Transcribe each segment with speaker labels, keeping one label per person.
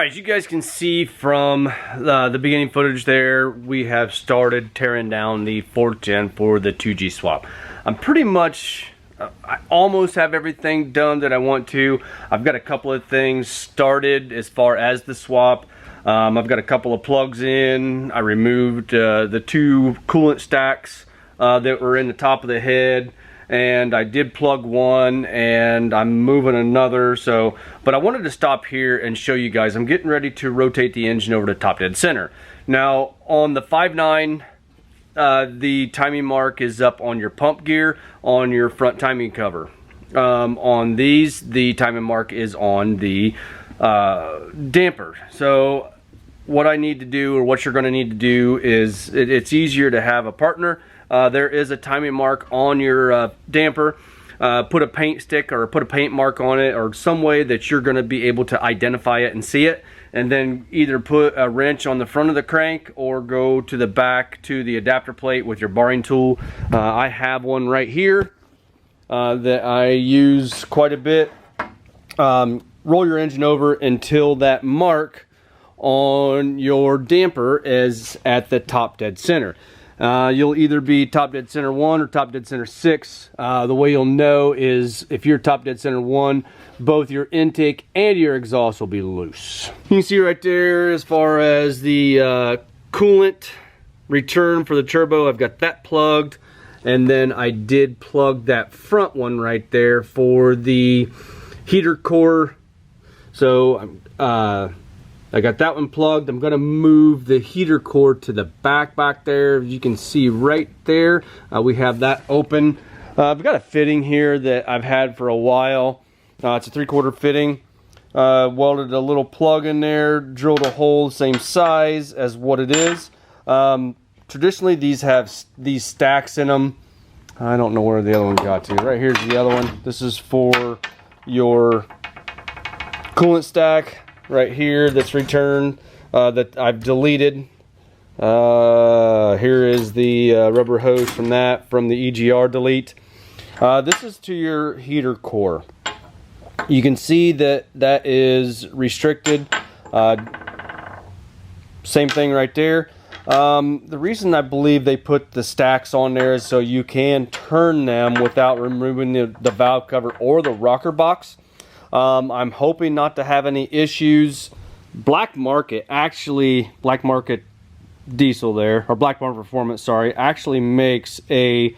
Speaker 1: Alright, as you guys can see from the beginning footage there, we have started tearing down the 4th gen for the 2G swap. I'm pretty much, I almost have everything done that I want to. I've got a couple of things started as far as the swap. I've got a couple of plugs in. I removed the 2 coolant stacks that were in the top of the head, and I did plug one, and I'm moving another. So, but I wanted to stop here and show you guys. I'm getting ready to rotate the engine over to top dead center. Now on the 5.9, the timing mark is up on your pump gear on your front timing cover. On these, the timing mark is on the damper. So what I need to do, or what you're going to need to do, is it's easier to have a partner. There is a timing mark on your damper. Put a paint stick or put a paint mark on it, or some way that you're going to be able to identify it and see it, and then either put a wrench on the front of the crank or go to the back to the adapter plate with your barring tool. I have one right here that I use quite a bit. Roll your engine over until that mark on your damper is at the top dead center. You'll either be top dead center 1 or top dead center 6. The way you'll know is if you're top dead center 1, both your intake and your exhaust will be loose. You can see right there, as far as the coolant return for the turbo, I've got that plugged, and then I did plug that front one right there for the heater core. So I got that one plugged. I'm going to move the heater core to the back there. You can see right there, we have that open. I've got a fitting here that I've had for a while. It's a 3/4 fitting. Welded a little plug in there, drilled a hole same size as what it is. Traditionally, these have these stacks in them. I don't know where the other one got to. Right here's the other one. This is for your coolant stack. Right here, that's returned, that I've deleted. Here is the rubber hose from that, from the EGR delete. This is to your heater core. You can see that that is restricted. Same thing right there. The reason I believe they put the stacks on there is so you can turn them without removing the valve cover or the rocker box. I'm hoping not to have any issues. Black Market Diesel there, or Black Market Performance, sorry, actually makes a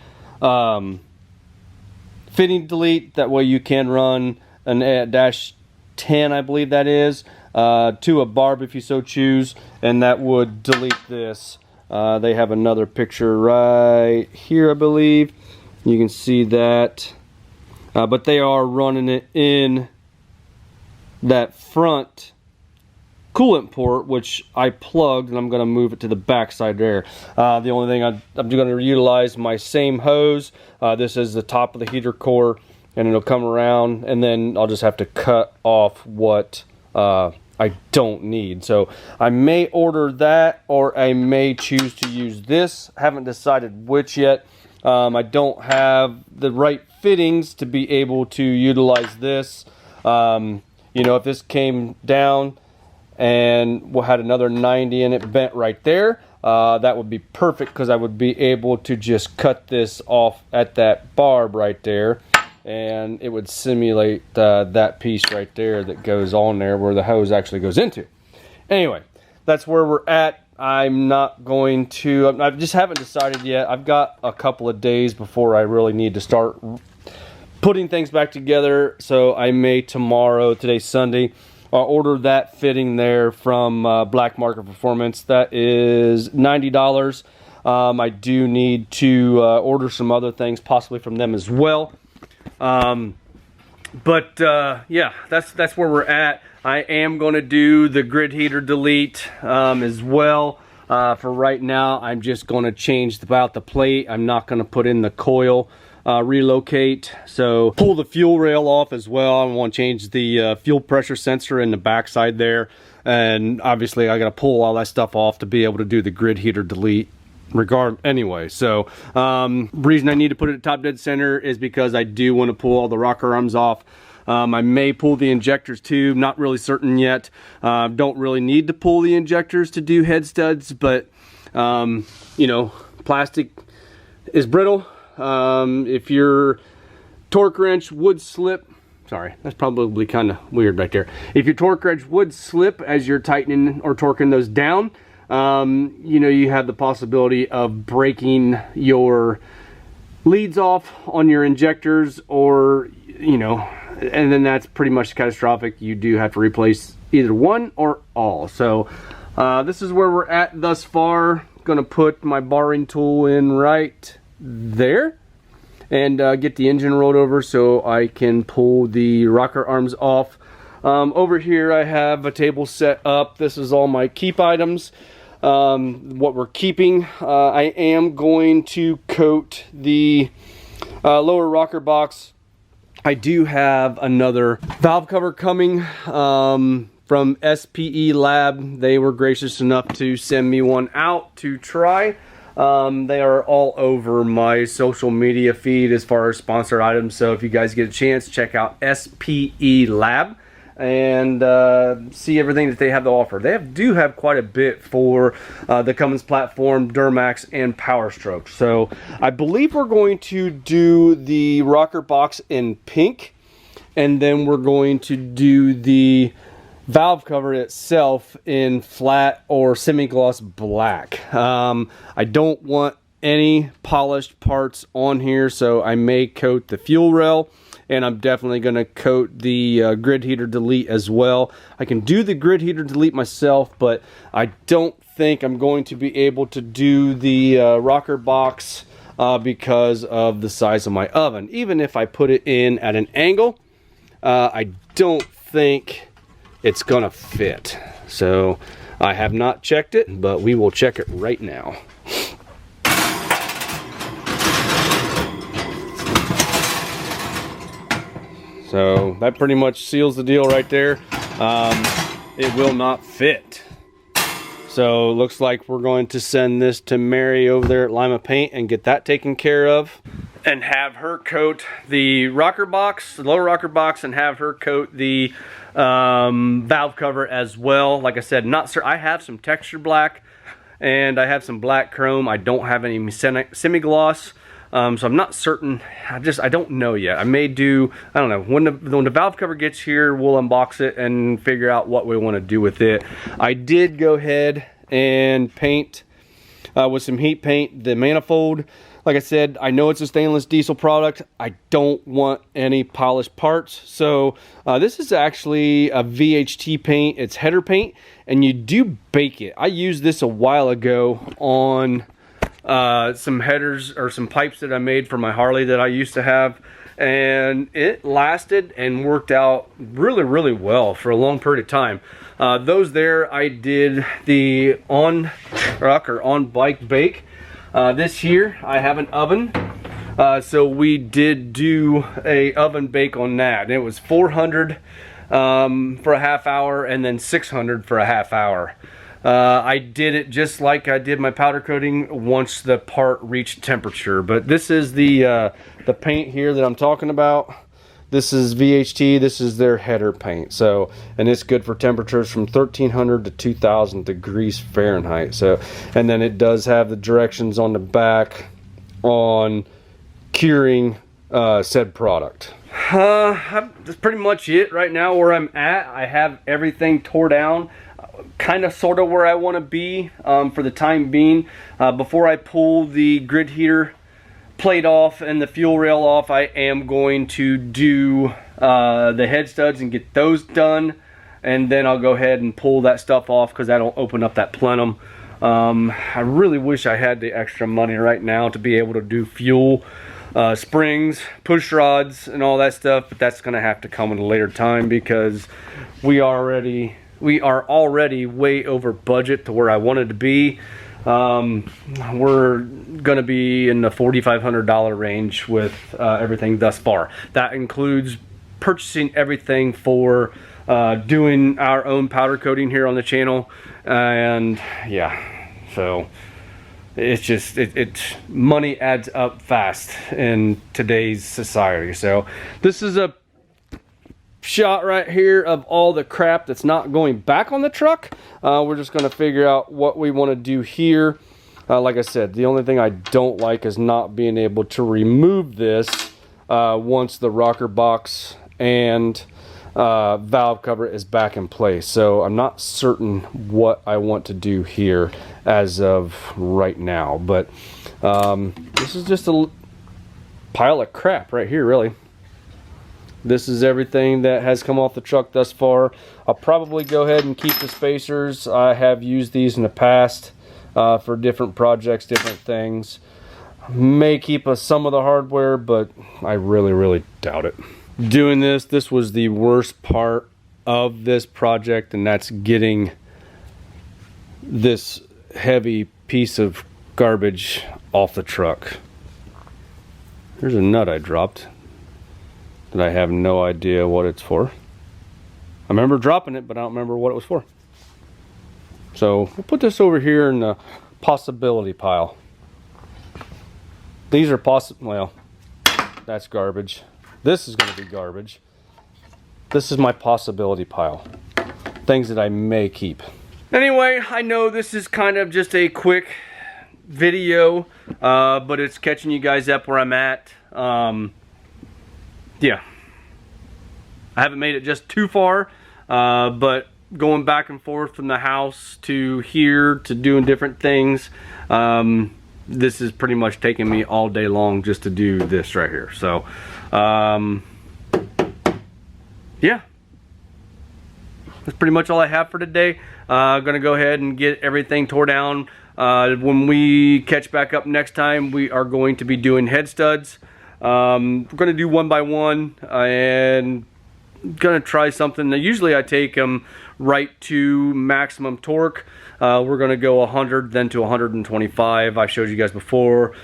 Speaker 1: fitting delete. That way you can run an -10, I believe that is, to a barb if you so choose, and that would delete this. They have another picture right here, I believe. You can see that. But they are running it in that front coolant port, which I plugged, and I'm going to move it to the back side there. The only thing I'm going to utilize my same hose. This is the top of the heater core, and it'll come around, and then I'll just have to cut off what I don't need. So I may order that, or I may choose to use this. Haven't decided which yet. I don't have the right fittings to be able to utilize this. You know, if this came down and had another 90 in it bent right there, that would be perfect, because I would be able to just cut this off at that barb right there, and it would simulate that piece right there that goes on there where the hose actually goes into. Anyway, that's where we're at. I'm not going to, I just haven't decided yet. I've got a couple of days before I really need to start putting things back together, so I may tomorrow, today's Sunday, order that fitting there from Black Market Performance. That is $90. I do need to order some other things possibly from them as well. Yeah, that's where we're at. I am going to do the grid heater delete as well. For right now, I'm just going to change about the plate. I'm not going to put in the coil relocate. So pull the fuel rail off as well. I want to change the fuel pressure sensor in the backside there, and obviously I got to pull all that stuff off to be able to do the grid heater delete anyway. So reason I need to put it at top dead center is because I do want to pull all the rocker arms off. I may pull the injectors too, not really certain yet. Don't really need to pull the injectors to do head studs, but you know, plastic is brittle. If your torque wrench would slip, sorry, that's probably kind of weird right there. If your torque wrench would slip as you're tightening or torquing those down, you know, you have the possibility of breaking your leads off on your injectors, or, you know, and then that's pretty much catastrophic. You do have to replace either one or all. So this is where we're at thus far. Gonna put my barring tool in right there and get the engine rolled over so I can pull the rocker arms off. Over here I have a table set up. This is all my keep items, what we're keeping. I am going to coat the lower rocker box. I do have another valve cover coming from SPE Lab. They were gracious enough to send me one out to try. They are all over my social media feed as far as sponsored items, so if you guys get a chance, check out SPE Lab and see everything that they have to offer. They do have quite a bit for the Cummins platform, Duramax, and Power Stroke. So I believe we're going to do the rocker box in pink, and then we're going to do the valve cover itself in flat or semi-gloss black. I don't want any polished parts on here, so I may coat the fuel rail, and I'm definitely going to coat the grid heater delete as well. I can do the grid heater delete myself, but I don't think I'm going to be able to do the rocker box because of the size of my oven. Even if I put it in at an angle, I don't think it's gonna fit. So I have not checked it, but we will check it right now. So that pretty much seals the deal right there. It will not fit. So it looks like we're going to send this to Mary over there at Lima Paint and get that taken care of, and have her coat the rocker box, the lower rocker box, and have her coat the valve cover as well. Like I said, not sure. I have some texture black and I have some black chrome. I don't have any semi-gloss, so I'm not certain. I don't know yet. I may do, I don't know, when the valve cover gets here, we'll unbox it and figure out what we want to do with it. I did go ahead and paint with some heat paint the manifold. Like I said, I know it's a stainless diesel product. I don't want any polished parts. So this is actually a VHT paint. It's header paint, and you do bake it. I used this a while ago on some headers or some pipes that I made for my Harley that I used to have, and it lasted and worked out really, really well for a long period of time. Those there, I did the on truck or on bike bake. This year I have an oven, so we did do a oven bake on that. It was 400 for a half hour and then 600 for a half hour. I did it just like I did my powder coating once the part reached temperature. But this is the paint here that I'm talking about. This is VHT. This is their header paint. So, and it's good for temperatures from 1300 to 2000 degrees Fahrenheit. So, and then it does have the directions on the back on curing said product. That's pretty much it right now where I'm at. I have everything tore down, kind of sort of where I want to be for the time being. Before I pull the grid heater plate off and the fuel rail off, I am going to do the head studs and get those done, and then I'll go ahead and pull that stuff off because that'll open up that plenum. I really wish I had the extra money right now to be able to do fuel, springs, push rods, and all that stuff, but that's going to have to come at a later time because we are already way over budget to where I wanted to be. We're gonna be in the $4,500 range with everything thus far. That includes purchasing everything for doing our own powder coating here on the channel, and yeah, so it's just money adds up fast in today's society. So this is a shot right here of all the crap that's not going back on the truck. We're just going to figure out what we want to do here. Like I said, the only thing I don't like is not being able to remove this once the rocker box and valve cover is back in place. So I'm not certain what I want to do here as of right now, but this is just a pile of crap right here, really. This is everything that has come off the truck thus far. I'll probably go ahead and keep the spacers. I have used these in the past for different projects, different things. May keep some of the hardware, but I really doubt it. Doing this was the worst part of this project, and that's getting this heavy piece of garbage off the truck. There's a nut I dropped that I have no idea what it's for. I remember dropping it, but I don't remember what it was for. So we'll put this over here in the possibility pile. These are well, that's garbage. This is going to be garbage. This is my possibility pile. Things that I may keep. Anyway, I know this is kind of just a quick video, but it's catching you guys up where I'm at. Yeah. I haven't made it just too far, but going back and forth from the house to here to doing different things, this is pretty much taking me all day long just to do this right here. So yeah, that's pretty much all I have for today. Gonna go ahead and get everything tore down. When we catch back up next time, we are going to be doing head studs. We're gonna do one by one, and gonna try something that usually I take them right to maximum torque. We're gonna go 100, then to 125. I showed you guys before.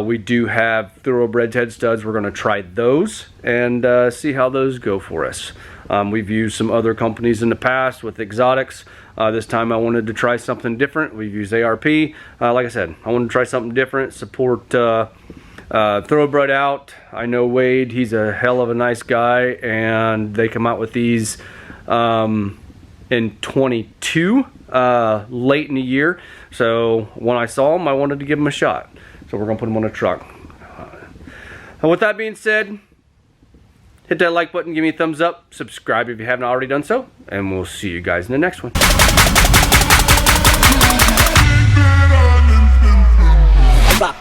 Speaker 1: We do have thoroughbred head studs. We're gonna try those and see how those go for us. We've used some other companies in the past with exotics. This time I wanted to try something different. We've used ARP. Like I said, I wanted to try something different, support thoroughbred out. I know Wade, he's a hell of a nice guy, and they come out with these in 22, late in the year. So when I saw them, I wanted to give them a shot. So we're gonna put them on a truck. And with that being said, hit that like button, give me a thumbs up, subscribe if you haven't already done so, and we'll see you guys in the next one. Bye.